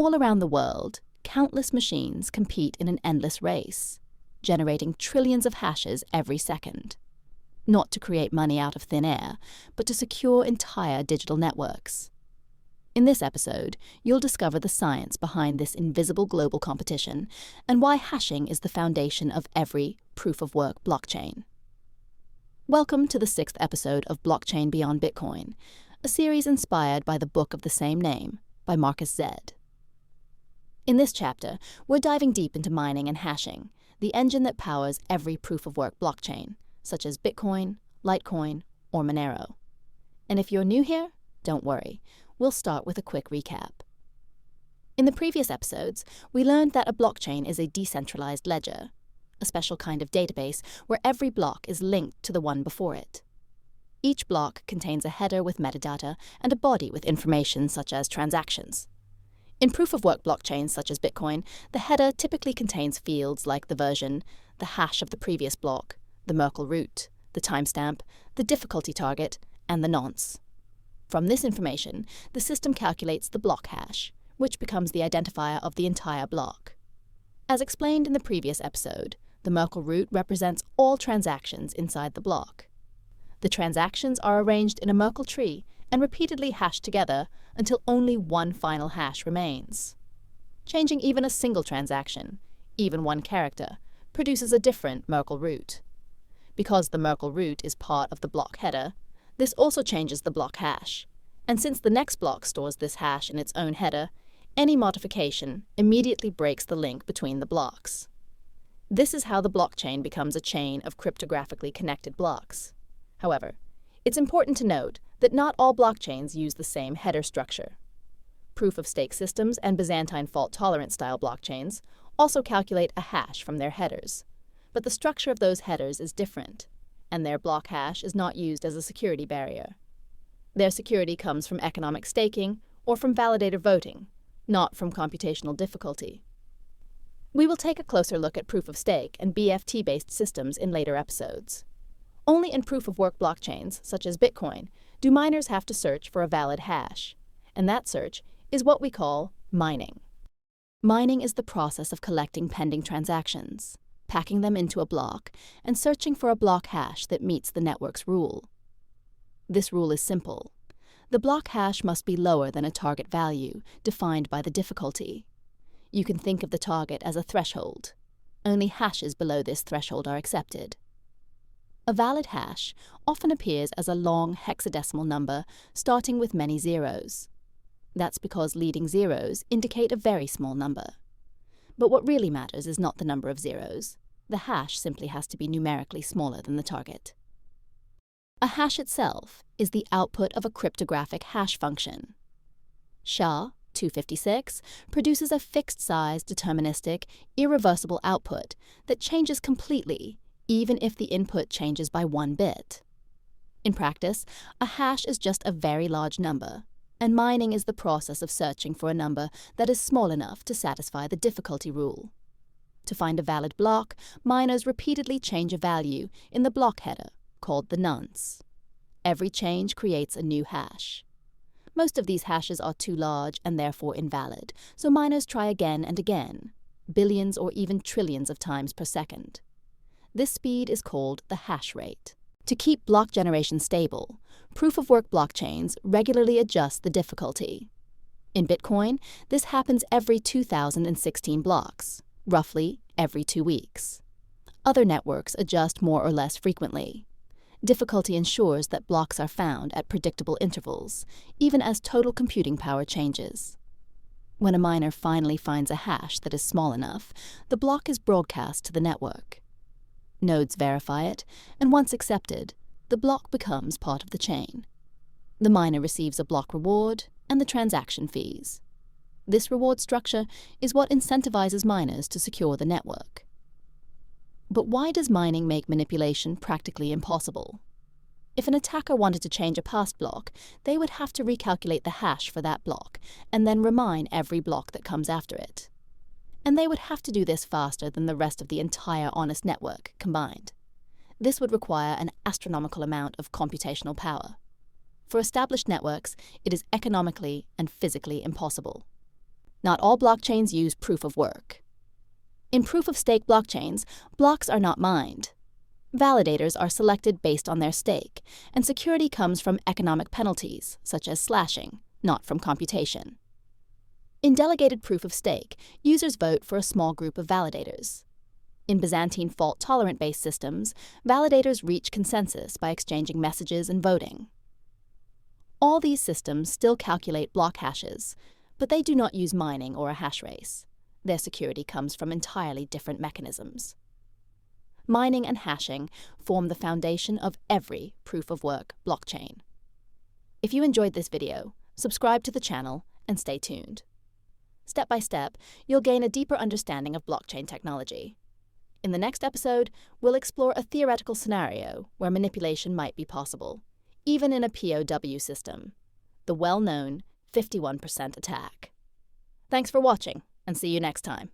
All around the world, countless machines compete in an endless race, generating trillions of hashes every second. Not to create money out of thin air, but to secure entire digital networks. In this episode, you'll discover the science behind this invisible global competition and why hashing is the foundation of every proof-of-work blockchain. Welcome to the 6th episode of Blockchain Beyond Bitcoin, a series inspired by the book of the same name by Marcus Zed. In this chapter, we're diving deep into mining and hashing, the engine that powers every proof-of-work blockchain, such as Bitcoin, Litecoin, or Monero. And if you're new here, don't worry. We'll start with a quick recap. In the previous episodes, we learned that a blockchain is a decentralized ledger, a special kind of database where every block is linked to the one before it. Each block contains a header with metadata and a body with information such as transactions. In proof-of-work blockchains such as Bitcoin, the header typically contains fields like the version, the hash of the previous block, the Merkle root, the timestamp, the difficulty target, and the nonce. From this information, the system calculates the block hash, which becomes the identifier of the entire block. As explained in the previous episode, the Merkle root represents all transactions inside the block. The transactions are arranged in a Merkle tree and repeatedly hashed together until only one final hash remains. Changing even a single transaction, even one character, produces a different Merkle root. Because the Merkle root is part of the block header, this also changes the block hash, and since the next block stores this hash in its own header, any modification immediately breaks the link between the blocks. This is how the blockchain becomes a chain of cryptographically connected blocks. However, it's important to note that not all blockchains use the same header structure. Proof-of-stake systems and Byzantine fault-tolerant style blockchains also calculate a hash from their headers, but the structure of those headers is different, and their block hash is not used as a security barrier. Their security comes from economic staking or from validator voting, not from computational difficulty. We will take a closer look at proof-of-stake and BFT-based systems in later episodes. Only in proof-of-work blockchains, such as Bitcoin, do miners have to search for a valid hash, and that search is what we call mining. Mining is the process of collecting pending transactions, packing them into a block, and searching for a block hash that meets the network's rule. This rule is simple. The block hash must be lower than a target value, defined by the difficulty. You can think of the target as a threshold. Only hashes below this threshold are accepted. A valid hash often appears as a long hexadecimal number starting with many zeros. That's because leading zeros indicate a very small number. But what really matters is not the number of zeros. The hash simply has to be numerically smaller than the target. A hash itself is the output of a cryptographic hash function. SHA-256 produces a fixed-size, deterministic, irreversible output that changes completely, even if the input changes by 1 bit. In practice, a hash is just a very large number, and mining is the process of searching for a number that is small enough to satisfy the difficulty rule. To find a valid block, miners repeatedly change a value in the block header, called the nonce. Every change creates a new hash. Most of these hashes are too large and therefore invalid, so miners try again and again, billions or even trillions of times per second. This speed is called the hash rate. To keep block generation stable, proof-of-work blockchains regularly adjust the difficulty. In Bitcoin, this happens every 2016 blocks, roughly every 2 weeks. Other networks adjust more or less frequently. Difficulty ensures that blocks are found at predictable intervals, even as total computing power changes. When a miner finally finds a hash that is small enough, the block is broadcast to the network. Nodes verify it, and once accepted, the block becomes part of the chain. The miner receives a block reward and the transaction fees. This reward structure is what incentivizes miners to secure the network. But why does mining make manipulation practically impossible? If an attacker wanted to change a past block, they would have to recalculate the hash for that block and then remine every block that comes after it. And they would have to do this faster than the rest of the entire honest network combined. This would require an astronomical amount of computational power. For established networks, it is economically and physically impossible. Not all blockchains use proof of work. In proof-of-stake blockchains, blocks are not mined. Validators are selected based on their stake, and security comes from economic penalties, such as slashing, not from computation. In delegated proof-of-stake, users vote for a small group of validators. In Byzantine fault-tolerant-based systems, validators reach consensus by exchanging messages and voting. All these systems still calculate block hashes, but they do not use mining or a hash race. Their security comes from entirely different mechanisms. Mining and hashing form the foundation of every proof-of-work blockchain. If you enjoyed this video, subscribe to the channel and stay tuned. Step by step, you'll gain a deeper understanding of blockchain technology. In the next episode, we'll explore a theoretical scenario where manipulation might be possible, even in a POW system, the well-known 51% attack. Thanks for watching, and see you next time.